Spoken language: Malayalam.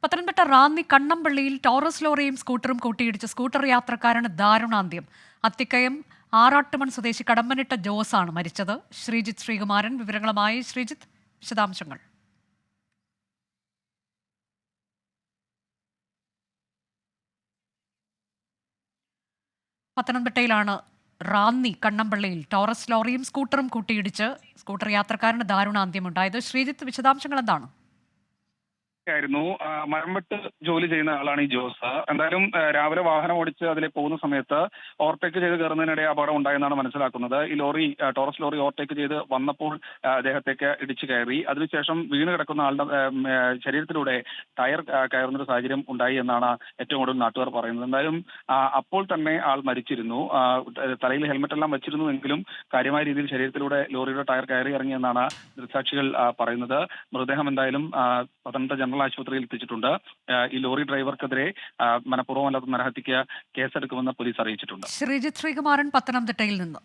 പത്തനംതിട്ട റാന്നി കണ്ണമ്പള്ളിയിൽ ടോറസ് ലോറിയും സ്കൂട്ടറും കൂട്ടിയിടിച്ച് സ്കൂട്ടർ യാത്രക്കാരന് ദാരുണാന്ത്യം. അത്തിക്കയം ആറാട്ടുമൺ സ്വദേശി കടമ്പനിട്ട ജോസാണ് മരിച്ചത്. ശ്രീജിത്ത് ശ്രീകുമാരൻ വിവരങ്ങളുമായി. ശ്രീജിത്ത്, വിശദാംശങ്ങൾ. പത്തനംതിട്ടയിലാണ് റാന്നി കണ്ണമ്പള്ളിയിൽ ടോറസ് ലോറിയും സ്കൂട്ടറും കൂട്ടിയിടിച്ച് സ്കൂട്ടർ യാത്രക്കാരന് ദാരുണാന്ത്യമുണ്ടായത്. ശ്രീജിത്ത്, വിശദാംശങ്ങൾ എന്താണ്? ായിരുന്നു മരംവെട്ട് ജോലി ചെയ്യുന്ന ആളാണ് ഈ ജോസ്. എന്തായാലും രാവിലെ വാഹനം ഓടിച്ച് അതിലെ പോകുന്ന സമയത്ത് ഓവർടേക്ക് ചെയ്ത് കയറുന്നതിനിടെ അപകടം ഉണ്ടായെന്നാണ് മനസ്സിലാക്കുന്നത്. ഈ ലോറി ടോറസ് ലോറി ഓവർടേക്ക് ചെയ്ത് വന്നപ്പോൾ അദ്ദേഹത്തേക്ക് ഇടിച്ചു കയറി. അതിനുശേഷം വീണ് കിടക്കുന്ന ആളുടെ ശരീരത്തിലൂടെ ടയർ കയറുന്നൊരു സാഹചര്യം ഉണ്ടായി എന്നാണ് ഏറ്റവും കൂടുതൽ നാട്ടുകാർ പറയുന്നത്. എന്തായാലും അപ്പോൾ തന്നെ ആൾ മരിച്ചിരുന്നു. തലയിൽ ഹെൽമെറ്റ് എല്ലാം വെച്ചിരുന്നുവെങ്കിലും കാര്യമായ രീതിയിൽ ശരീരത്തിലൂടെ ലോറിയുടെ ടയർ കയറി ഇറങ്ങിയെന്നാണ് ദൃക്സാക്ഷികൾ പറയുന്നത്. മൃതദേഹം എന്തായാലും പത്തനംതിട്ട ജനറൽ ആശുപത്രിയിൽ എത്തിച്ചിട്ടുണ്ട്. ഈ ലോറി ഡ്രൈവർക്കെതിരെ മനഃപൂർവ്വമല്ലാത്ത നരഹത്യക്ക് കേസെടുക്കുമെന്ന് പോലീസ് അറിയിച്ചിട്ടുണ്ട്. ശ്രീജിത്ത് ശ്രീകുമാരൻ, പത്തനംതിട്ടയിൽ നിന്ന്.